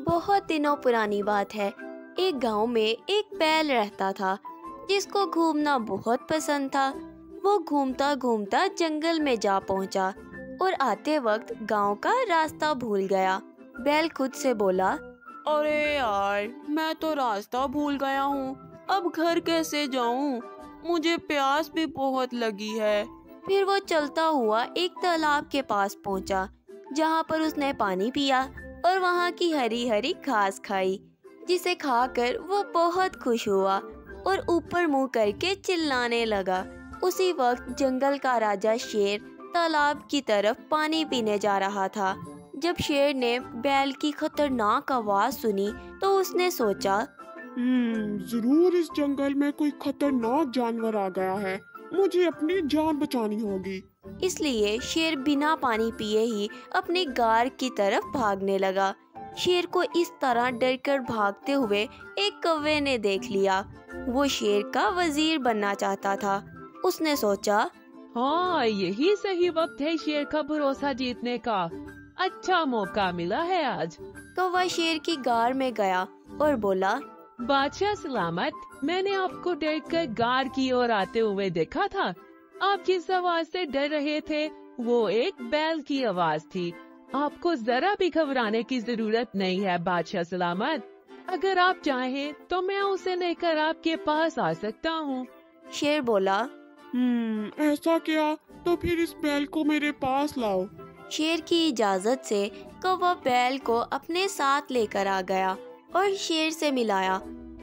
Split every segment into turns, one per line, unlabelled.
بہت دنوں پرانی بات ہے۔ ایک گاؤں میں ایک بیل رہتا تھا جس کو گھومنا بہت پسند تھا۔ وہ گھومتا گھومتا جنگل میں جا پہنچا اور آتے وقت گاؤں کا راستہ بھول گیا۔ بیل خود سے بولا،
ارے یار، میں تو راستہ بھول گیا ہوں، اب گھر کیسے جاؤں؟ مجھے پیاس بھی بہت لگی ہے۔
پھر وہ چلتا ہوا ایک تالاب کے پاس پہنچا جہاں پر اس نے پانی پیا اور وہاں کی ہری ہری گھاس کھائی، جسے کھا کر وہ بہت خوش ہوا اور اوپر منہ کر کے چلانے لگا۔ اسی وقت جنگل کا راجا شیر تالاب کی طرف پانی پینے جا رہا تھا۔ جب شیر نے بیل کی خطرناک آواز سنی تو اس نے سوچا،
ضرور اس جنگل میں کوئی خطرناک جانور آ گیا ہے، مجھے اپنی جان بچانی ہوگی۔
اس لیے شیر بنا پانی پیے ہی اپنی غار کی طرف بھاگنے لگا۔ شیر کو اس طرح ڈر کر بھاگتے ہوئے ایک کوے نے دیکھ لیا۔ وہ شیر کا وزیر بننا چاہتا تھا۔ اس نے سوچا،
ہاں، یہی صحیح وقت ہے شیر کا بھروسہ جیتنے کا، اچھا موقع ملا ہے آج۔
کوا شیر کی غار میں گیا اور بولا،
بادشاہ سلامت، میں نے آپ کو ڈر کر غار کی اور آتے ہوئے دیکھا تھا۔ آپ کس آواز سے ڈر رہے تھے؟ وہ ایک بیل کی آواز تھی۔ آپ کو ذرا بھی گھبرانے کی ضرورت نہیں ہے بادشاہ سلامت۔ اگر آپ چاہیں تو میں اسے لے کر آپ کے پاس آ سکتا ہوں۔
شیر بولا،
ایسا کیا؟ تو پھر اس بیل کو میرے پاس لاؤ۔
شیر کی اجازت سے کوا بیل کو اپنے ساتھ لے کر آ گیا اور شیر سے ملایا۔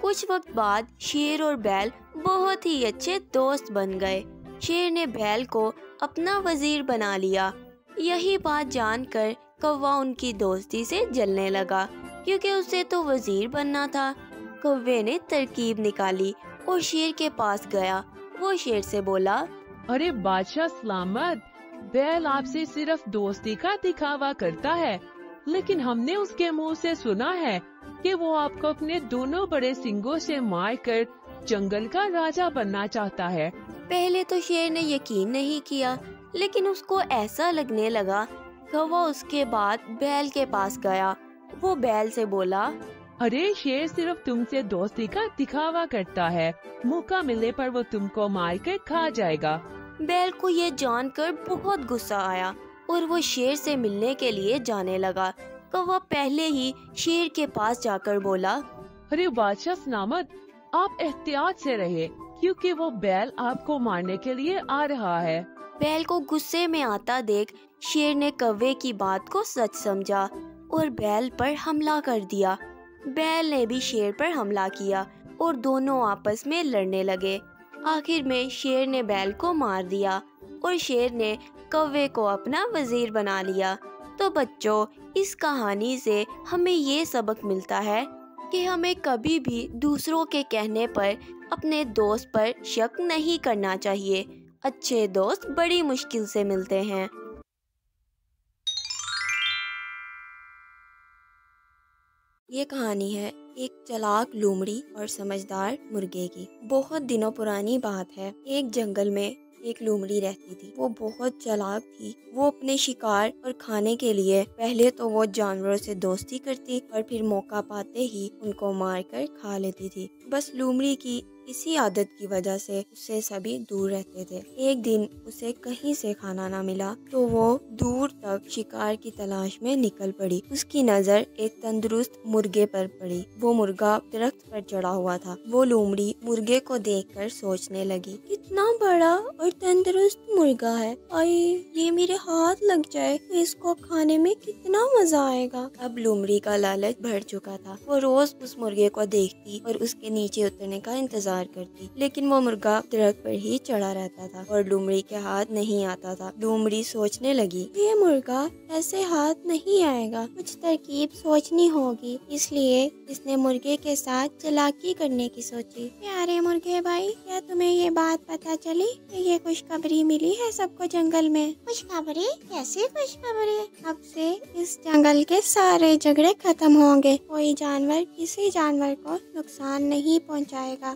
کچھ وقت بعد شیر اور بیل بہت ہی اچھے دوست بن گئے۔ شیر نے بیل کو اپنا وزیر بنا لیا۔ یہی بات جان کر کوا ان کی دوستی سے جلنے لگا، کیونکہ اسے تو وزیر بننا تھا۔ کوے نے ترکیب نکالی اور شیر کے پاس گیا۔ وہ شیر سے بولا،
ارے بادشاہ سلامت، بیل آپ سے صرف دوستی کا دکھاوا کرتا ہے، لیکن ہم نے اس کے منہ سے سنا ہے کہ وہ آپ کو اپنے دونوں بڑے سنگوں سے مار کر جنگل کا راجا بننا چاہتا ہے۔
پہلے تو شیر نے یقین نہیں کیا، لیکن اس کو ایسا لگنے لگا۔ کوا اس کے بعد بیل کے پاس گیا۔ وہ بیل سے بولا،
ارے شیر صرف تم سے دوستی کا دکھاوا کرتا ہے، موقع ملنے پر وہ تم کو مار کر کھا جائے گا۔
بیل کو یہ جان کر بہت غصہ آیا اور وہ شیر سے ملنے کے لیے جانے لگا۔ کوا پہلے ہی شیر کے پاس جا کر بولا،
ارے بادشاہ سلامت، آپ احتیاط سے رہے، کیونکہ وہ بیل آپ کو مارنے کے لیے آ رہا ہے۔
بیل کو غصے میں آتا دیکھ شیر نے کوے کی بات کو سچ سمجھا اور بیل پر حملہ کر دیا۔ بیل نے بھی شیر پر حملہ کیا اور دونوں آپس میں لڑنے لگے۔ آخر میں شیر نے بیل کو مار دیا اور شیر نے کوے کو اپنا وزیر بنا لیا۔ تو بچوں، اس کہانی سے ہمیں یہ سبق ملتا ہے کہ ہمیں کبھی بھی دوسروں کے کہنے پر اپنے دوست پر شک نہیں کرنا چاہیے۔ اچھے دوست بڑی مشکل سے ملتے ہیں۔ یہ کہانی ہے ایک چلاک لومڑی اور سمجھدار مرغے کی۔ بہت دنوں پرانی بات ہے، ایک جنگل میں ایک لومڑی رہتی تھی۔ وہ بہت چلاک تھی۔ وہ اپنے شکار اور کھانے کے لیے پہلے تو وہ جانوروں سے دوستی کرتی اور پھر موقع پاتے ہی ان کو مار کر کھا لیتی تھی۔ بس لومڑی کی اسی عادت کی وجہ سے اس سے سبھی دور رہتے تھے۔ ایک دن اسے کہیں سے کھانا نہ ملا تو وہ دور تک شکار کی تلاش میں نکل پڑی۔ اس کی نظر ایک تندرست مرغے پر پڑی۔ وہ مرغا درخت پر چڑھا ہوا تھا۔ وہ لومڑی مرغے کو دیکھ کر سوچنے لگی، کتنا بڑا اور تندرست مرغا ہے، یہ میرے ہاتھ لگ جائے تو اس کو کھانے میں کتنا مزہ آئے گا۔ اب لومڑی کا لالچ بڑھ چکا تھا۔ وہ روز اس مرغے کو دیکھتی اور اس کے نیچے اترنے کا انتظار کرتی، لیکن وہ مرغا درخت پر ہی چڑھا رہتا تھا اور لومڑی کے ہاتھ نہیں آتا تھا۔ لومڑی سوچنے لگی، یہ مرغا ایسے ہاتھ نہیں آئے گا، کچھ ترکیب سوچنی ہوگی۔ اس لیے اس نے مرغے کے ساتھ چالاکی کرنے کی سوچی۔ پیارے مرغے بھائی، کیا تمہیں یہ بات پتہ چلی کہ یہ خوشخبری ملی ہے سب کو جنگل میں؟ خوشخبری؟ کیسی خوشخبری؟ اب سے اس جنگل کے سارے جھگڑے ختم ہوں گے، کوئی جانور کسی جانور کو نقصان نہیں پہنچائے گا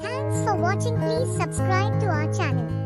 Thanks for watching. Please subscribe to our channel.